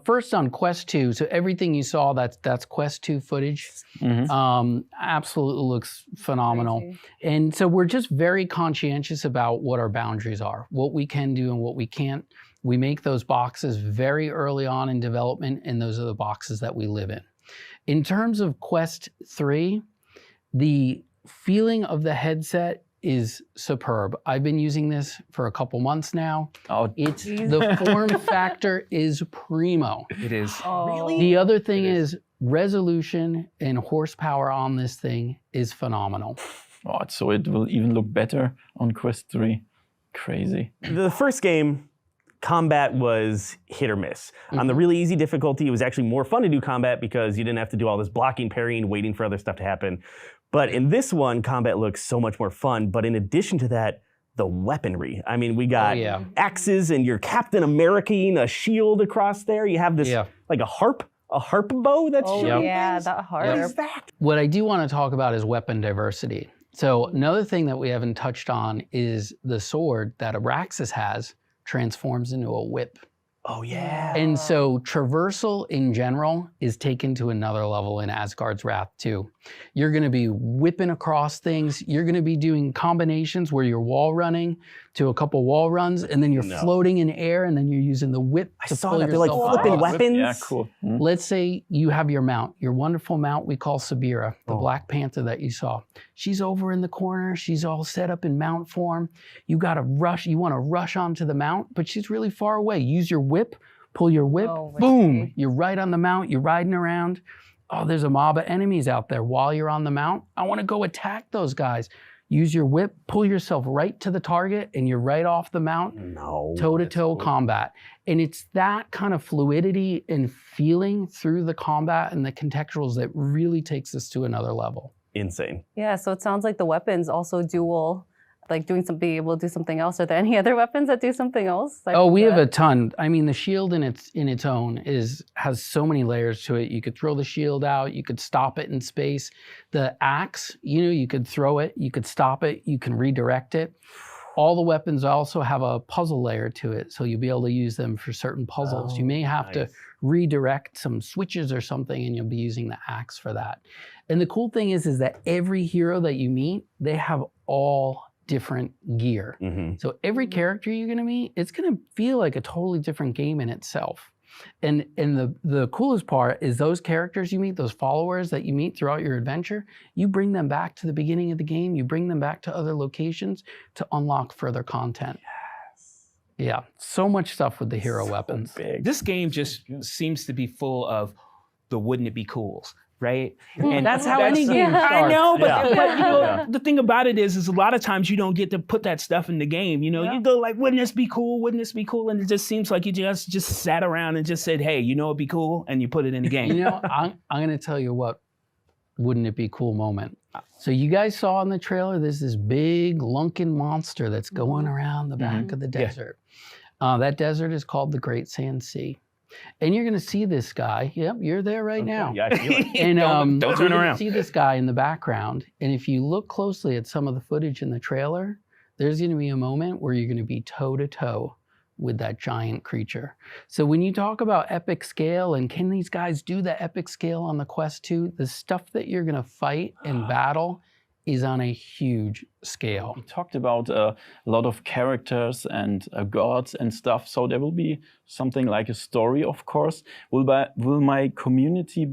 S22: first on Quest 2, so everything you saw, that's Quest 2 footage. Absolutely looks phenomenal. Crazy. And so we're just very conscientious about what our boundaries are, what we can do and what we can't. We make those boxes very early on in development, and those are the boxes that we live in. In terms of Quest 3, the feeling of the headset is superb. I've been using this for a couple months now. It's the form factor is primo.
S21: It is.
S23: Really?
S22: The other thing is resolution and horsepower on this thing is phenomenal.
S3: So it will even look better on Quest 3. Crazy.
S2: The first game, combat was hit or miss. On the really easy difficulty, it was actually more fun to do combat because you didn't have to do all this blocking, parrying, waiting for other stuff to happen. But in this one, combat looks so much more fun. But in addition to that, the weaponry. I mean, we got axes, and you're Captain America-ing a shield across there. You have this like a harp bow that's shooting things.
S23: That harp.
S2: What is that?
S22: What I do want to talk about is weapon diversity. So another thing that we haven't touched on is the sword that Abraxas has transforms into a whip.
S2: Oh yeah.
S22: And so traversal in general is taken to another level in Asgard's Wrath too. You're gonna be whipping across things. You're gonna be doing combinations where you're wall running to a couple wall runs, and then you're floating in air, and then you're using the whip to pull yourself
S2: they're like flipping weapons.
S3: Yeah, cool.
S22: Let's say you have your mount, your wonderful mount we call Sabira, the Black Panther that you saw. She's over in the corner. She's all set up in mount form. You gotta rush. You wanna rush onto the mount, but she's really far away. Use your whip, pull your whip, boom. You're right on the mount. You're riding around. Oh, there's a mob of enemies out there while you're on the mount. I wanna go attack those guys. Use your whip, pull yourself right to the target, and you're right off the mount, toe-to-toe combat. And it's that kind of fluidity and feeling through the combat and the contextuals that really takes us to another level.
S2: Insane.
S23: Yeah, so it sounds like the weapons also dual, like being able to do something else. Are there any other weapons that do something else?
S22: Oh, we have a ton. I mean, the shield in its own has so many layers to it. You could throw the shield out, you could stop it in space. The axe, you could throw it, you could stop it, you can redirect it. All the weapons also have a puzzle layer to it, so you'll be able to use them for certain puzzles. You may have to redirect some switches or something, and you'll be using the axe for that. And the cool thing is that every hero that you meet, they have all different gear. So every character you're gonna meet, it's gonna feel like a totally different game in itself. And the coolest part is those characters you meet, those followers that you meet throughout your adventure, you bring them back to the beginning of the game, you bring them back to other locations to unlock further content. Yeah, so much stuff with the hero weapons.
S21: This game just seems to be full of the wouldn't it be cools. right?
S22: And that's how any game starts.
S21: I know, but, but you know,
S22: Yeah.
S21: the thing about it is a lot of times you don't get to put that stuff in the game. You know, you go like, wouldn't this be cool? Wouldn't this be cool? And it just seems like you just sat around and just said, hey, you know, it'd be cool, and you put it in the game.
S22: You know, I'm going to tell you what, wouldn't it be cool moment. So you guys saw in the trailer, there's this big lunken monster that's going around the back of the desert. That desert is called the Great Sand Sea. And you're going to see this guy. Yep, you're there right now.
S2: Yeah, I feel it.
S22: And
S21: don't turn
S22: you're gonna
S21: around.
S22: see this guy in the background. And if you look closely at some of the footage in the trailer, there's going to be a moment where you're going to be toe to toe with that giant creature. So when you talk about epic scale and can these guys do the epic scale on the Quest 2, the stuff that you're going to fight and battle is on a huge scale.
S3: We talked about a lot of characters and gods and stuff, so there will be something like a story, of course. Will my community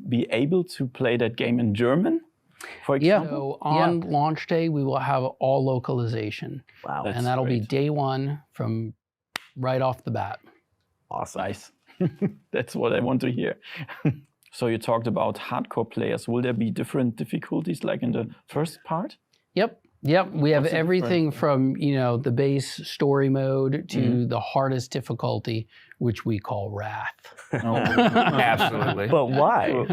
S3: be able to play that game in German, for example?
S22: So on launch day, we will have all localization.
S2: Wow.
S22: And that'll be day one from right off the bat.
S2: Awesome.
S3: Nice. That's what I want to hear. So you talked about hardcore players. Will there be different difficulties like in the first part?
S22: Yep. We have everything from, you know, the base story mode to the hardest difficulty, which we call Wrath.
S21: Absolutely.
S2: But why?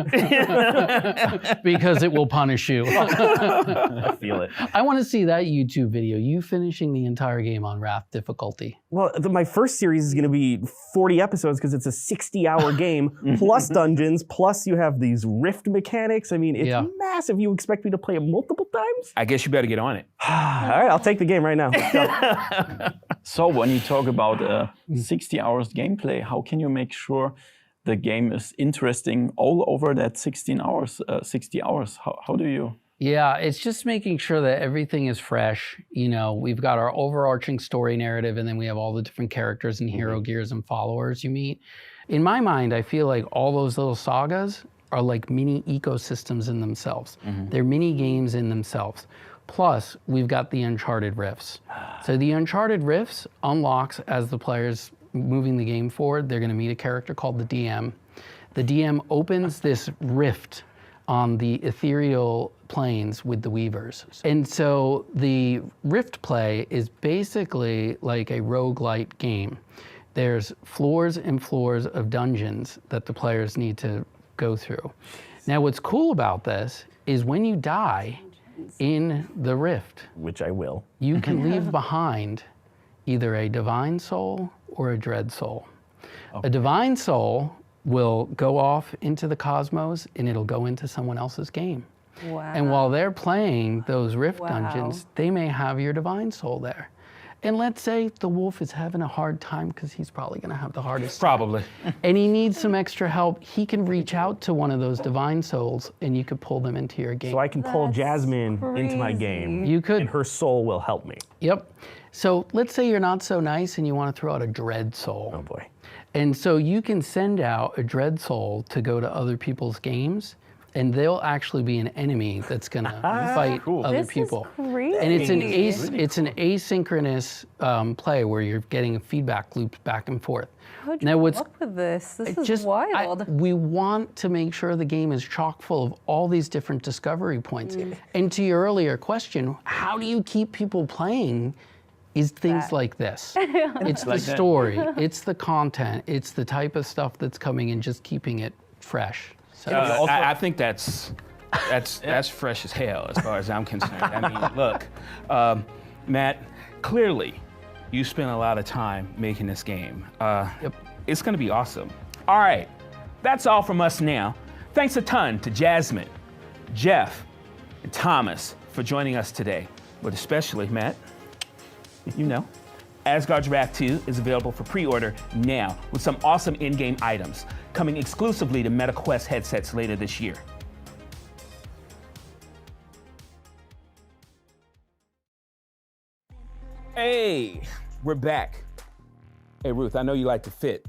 S22: Because it will punish you.
S2: I feel it.
S22: I want to see that YouTube video, you finishing the entire game on Wrath difficulty.
S2: Well, my first series is going to be 40 episodes because it's a 60-hour game, plus dungeons, plus you have these rift mechanics. I mean, it's massive. You expect me to play it multiple times?
S21: I guess you better get on it.
S2: All right, I'll take the game right now.
S3: So when you talk about 60 hours gameplay, how can you make sure the game is interesting all over that 60 hours? How do you?
S22: Yeah, it's just making sure that everything is fresh. You know, we've got our overarching story narrative, and then we have all the different characters and hero gears and followers you meet. In my mind, I feel like all those little sagas are like mini ecosystems in themselves. They're mini games in themselves. Plus, we've got the Uncharted Rifts. So the Uncharted Rifts unlocks as the player's moving the game forward. They're going to meet a character called the DM. The DM opens this rift on the ethereal planes with the Weavers. And so the Rift play is basically like a roguelite game. There's floors and floors of dungeons that the players need to go through. Now, what's cool about this is when you die in the Rift,
S2: which I will,
S22: you can leave behind either a divine soul or a dread soul. A divine soul will go off into the cosmos and it'll go into someone else's game.
S23: Wow.
S22: And while they're playing those Rift dungeons, they may have your divine soul there. And let's say the wolf is having a hard time because he's probably going to have the hardest
S21: Probably.
S22: and he needs some extra help. He can reach out to one of those divine souls and you could pull them into your game.
S2: So I can pull Jasmine into my game.
S22: You could.
S2: And her soul will help me.
S22: Yep. So let's say you're not so nice and you want to throw out a dread soul.
S2: Oh boy.
S22: And so you can send out a dread soul to go to other people's games, and they'll actually be an enemy that's gonna fight other people.
S23: Crazy.
S22: And it's an asynchronous play where you're getting a feedback loop back and forth.
S23: How'd you come up with this? This is wild.
S22: We want to make sure the game is chock full of all these different discovery points. And to your earlier question, how do you keep people playing? Is things like this. It's the story, it's the content, it's the type of stuff that's coming and just keeping it fresh. So
S21: I think that's fresh as hell as far as I'm concerned. I mean, look, Matt, clearly you spent a lot of time making this game. It's gonna be awesome. All right, that's all from us now. Thanks a ton to Jasmine, Jeff, and Thomas for joining us today, but especially Matt. You know, Asgard's Wrath 2 is available for pre-order now with some awesome in-game items coming exclusively to MetaQuest headsets later this year. Hey, we're back. Hey Ruth, I know you like to fit,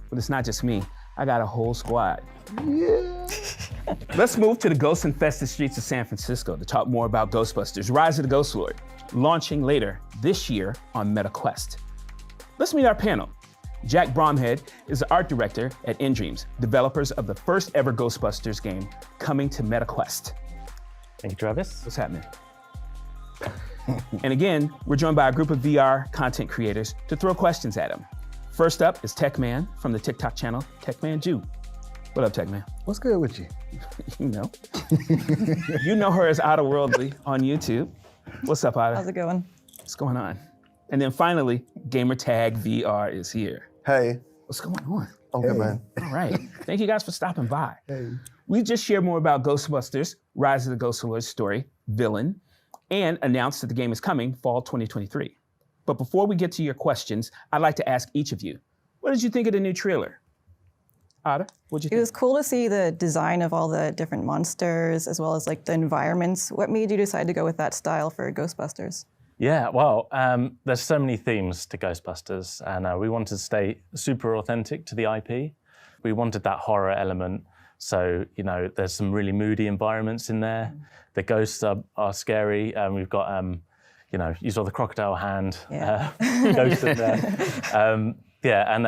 S21: but it's not just me. I got a whole squad. Yeah. Let's move to the ghost-infested streets of San Francisco to talk more about Ghostbusters: Rise of the Ghost Lord, launching later this year on MetaQuest. Let's meet our panel. Jack Bromhead is the art director at InDreams, developers of the first ever Ghostbusters game coming to MetaQuest.
S4: Thank you, Travis.
S21: What's happening? And again, we're joined by a group of VR content creators to throw questions at him. First up is Techman from the TikTok channel, Techman Jew. What up, Techman?
S5: What's good with you?
S21: You know. You know her as Otterworldly on YouTube. What's up, Otter?
S12: How's it going?
S21: What's going on? And then finally, Gamertag VR is here.
S5: Hey.
S21: What's going on?
S5: I'm good, man.
S21: All right. Thank you guys for stopping by.
S5: Hey.
S21: We just shared more about Ghostbusters, Rise of the Ghost Lord story, Villain, and announced that the game is coming fall 2023. But before we get to your questions, I'd like to ask each of you, what did you think of the new trailer? Ada, what'd you think?
S12: It was cool to see the design of all the different monsters as well as like the environments. What made you decide to go with that style for Ghostbusters?
S4: Yeah, well, there's so many themes to Ghostbusters, and we wanted to stay super authentic to the IP. We wanted that horror element, so there's some really moody environments in there. The ghosts are scary. We've got, you saw the crocodile hand ghost in there. And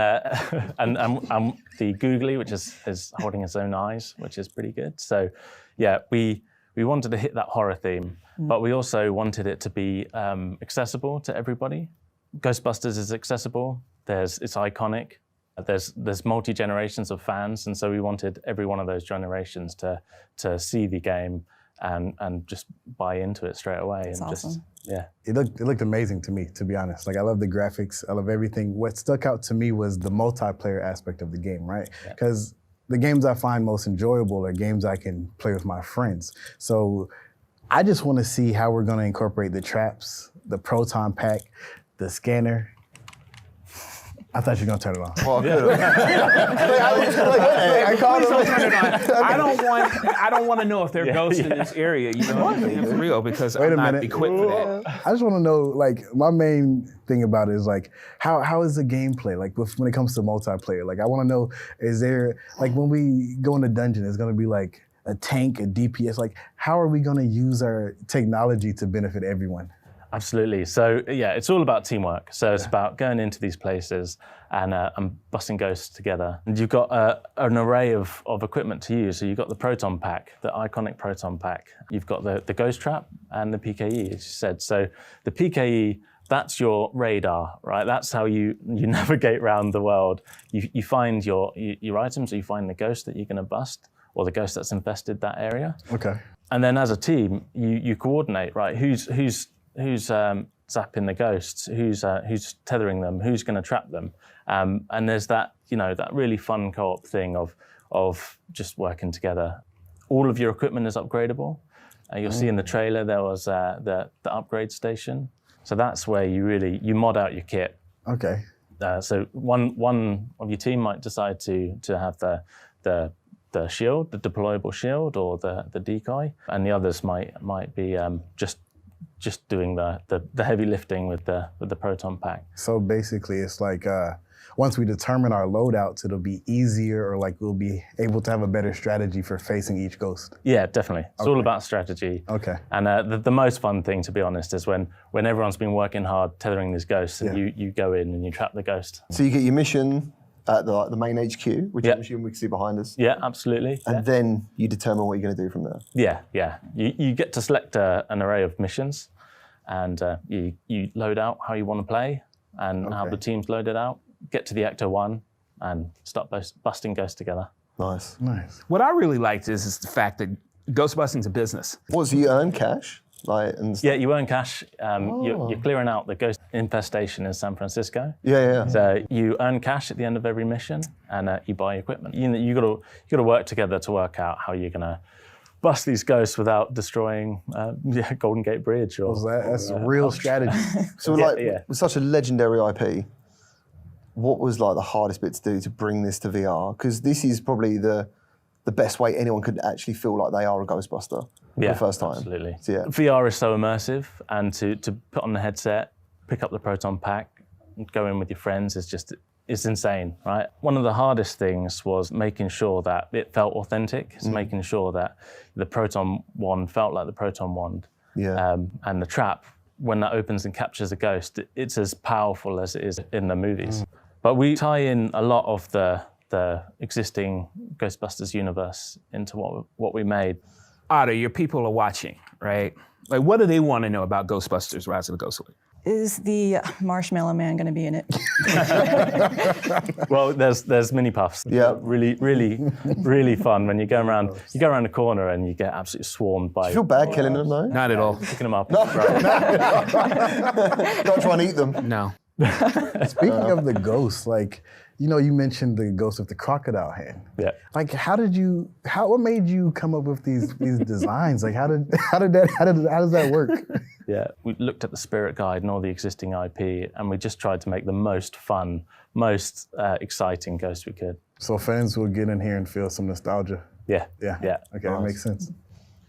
S4: the googly, which is holding its own eyes, which is pretty good. So, yeah, we wanted to hit that horror theme, but we also wanted it to be accessible to everybody. Ghostbusters is accessible. It's iconic. There's multi-generations of fans, and so we wanted every one of those generations to see the game and just buy into it straight away.
S12: That's
S4: and
S12: awesome.
S5: It looked amazing to me, to be honest. Like, I love the graphics, I love everything. What stuck out to me was the multiplayer aspect of the game, right? Because the games I find most enjoyable are games I can play with my friends. So I just want to see how we're going to incorporate the traps, the proton pack, the scanner. I thought you were going to turn it on.
S21: Oh, good. I called him. Turn it on. I don't want to know if there are ghosts in this area, for real, because I'm not equipped for that.
S5: I just want to know, like, my main thing about it is, like, how is the gameplay, like, when it comes to multiplayer? Like, I want to know, is there, like, when we go in a dungeon, it's going to be, like, a tank, a DPS? Like, how are we going to use our technology to benefit everyone?
S4: Absolutely. So yeah, it's all about teamwork. So it's about going into these places and busting ghosts together. And you've got an array of equipment to use. So you've got the proton pack, the iconic proton pack. You've got the ghost trap and the PKE, as you said. So the PKE, that's your radar, right? That's how you navigate around the world. You find your items, or you find the ghost that you're going to bust, or the ghost that's infested that area.
S5: Okay.
S4: And then as a team, you coordinate, right? Who's zapping the ghosts, who's tethering them, who's going to trap them, and there's that that really fun co-op thing of just working together. All of your equipment is upgradable. You'll see in the trailer there was the upgrade station. So that's where you mod out your kit.
S5: Okay.
S4: So one of your team might decide to have the shield, the deployable shield, or the decoy, and the others might be just doing the heavy lifting with the proton pack.
S5: So basically, it's like once we determine our loadouts, it'll be easier, or like we'll be able to have a better strategy for facing each ghost.
S4: Yeah, definitely. It's all about strategy.
S5: Okay.
S4: And the most fun thing, to be honest, is when everyone's been working hard tethering these ghosts, and you go in and you trap the ghost.
S24: So you get your mission at the main HQ, which I'm assuming we can see behind us.
S4: Yeah, absolutely.
S24: And then you determine what you're going to do from there.
S4: Yeah. You get to select an array of missions, and you load out how you want to play and how the team's loaded out. Get to the Ecto 1 and start busting ghosts together.
S24: Nice.
S21: What I really liked is the fact that ghost busting's a business.
S24: What, so you earn cash?
S4: Yeah, you earn cash. You're clearing out the ghost infestation in San Francisco.
S24: Yeah.
S4: So you earn cash at the end of every mission, and you buy equipment. You got to work together to work out how you're gonna bust these ghosts without destroying Golden Gate Bridge.
S5: That's a real strategy.
S24: So with such a legendary IP, what was like the hardest bit to do to bring this to VR? Because this is probably the best way anyone could actually feel like they are a Ghostbuster for the first time.
S4: Absolutely.
S24: So, yeah.
S4: VR is so immersive, and to put on the headset, pick up the proton pack, go in with your friends it's insane, right? One of the hardest things was making sure that it felt authentic. It's making sure that the proton wand felt like the proton wand.
S24: Yeah.
S4: And the trap, when that opens and captures a ghost, it's as powerful as it is in the movies. But we tie in a lot of the existing Ghostbusters universe into what we made.
S21: Otter, your people are watching, right? Like, what do they want to know about Ghostbusters: Rise of the Ghostwood?
S12: Is the Marshmallow Man going to be in it?
S4: Well, there's mini puffs.
S24: Yeah,
S4: really fun when you go around the corner and you get absolutely swarmed by.
S24: Do you feel bad killing them though?
S21: Not at all.
S4: Picking them up.
S24: No. Don't try and eat them.
S21: No.
S5: Speaking of the ghosts, like, you know, you mentioned the ghost of the crocodile hand.
S4: Yeah.
S5: Like, what made you come up with these designs? Like, how does that work?
S4: Yeah, we looked at the spirit guide and all the existing IP, and we just tried to make the most fun, most exciting ghost we could.
S5: So fans will get in here and feel some nostalgia.
S4: Yeah.
S5: Yeah.
S4: Yeah.
S5: Okay, that makes sense.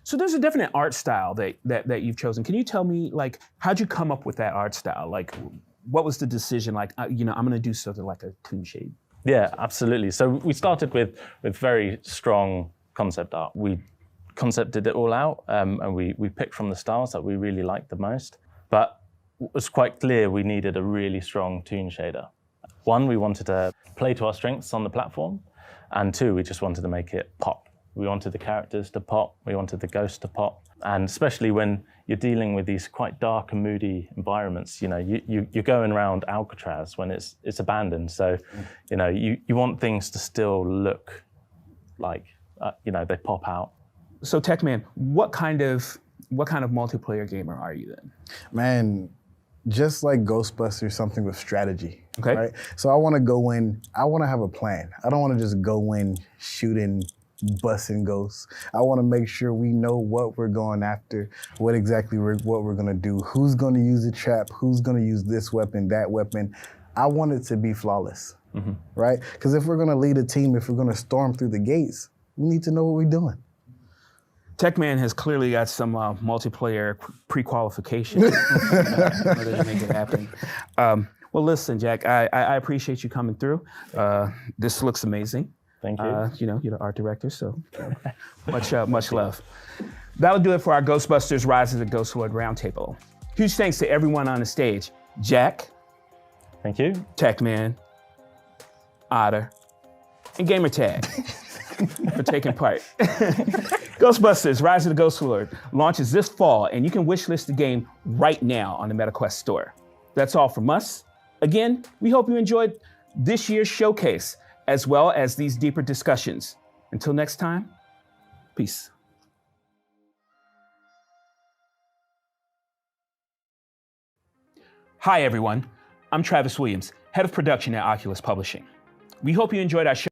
S21: So there's a definite art style that you've chosen. Can you tell me, like, how'd you come up with that art style? Like, what was the decision? Like, you know, I'm gonna do something like a toon shade.
S4: Yeah, absolutely. So we started with very strong concept art. We concepted it all out, and we picked from the styles that we really liked the most. But it was quite clear we needed a really strong toon shader. One, we wanted to play to our strengths on the platform, and two, we just wanted to make it pop. We wanted the characters to pop, we wanted the ghost to pop, and especially when you're dealing with these quite dark and moody environments, you know, you're going around Alcatraz when it's abandoned, so you know, you want things to still look like, you know, they pop out.
S21: So Techman, what kind of multiplayer gamer are you then?
S5: Man, just like Ghostbusters, something with strategy.
S21: Okay.
S5: Right? So I want to go in, I want to have a plan. I don't want to just go in shooting, busting ghosts. I want to make sure we know what we're going after, what we're going to do, who's going to use the trap, who's going to use this weapon, that weapon. I want it to be flawless, right? Because if we're going to lead a team, if we're going to storm through the gates, we need to know what we're doing.
S21: Techman has clearly got some multiplayer pre-qualification in order to make it happen. Well, listen, Jack, I appreciate you coming through. This looks amazing.
S4: Thank you.
S21: You know, you're the art director, so much love. That'll do it for our Ghostbusters Rise of the Ghostwood Roundtable. Huge thanks to everyone on the stage. Jack.
S4: Thank you.
S21: Techman. Otter. And Gamertag for taking part. Ghostbusters Rise of the Ghostwood launches this fall, and you can wishlist the game right now on the MetaQuest store. That's all from us. Again, we hope you enjoyed this year's showcase, as well as these deeper discussions. Until next time, peace. Hi, everyone. I'm Travis Williams, head of production at Oculus Publishing. We hope you enjoyed our show.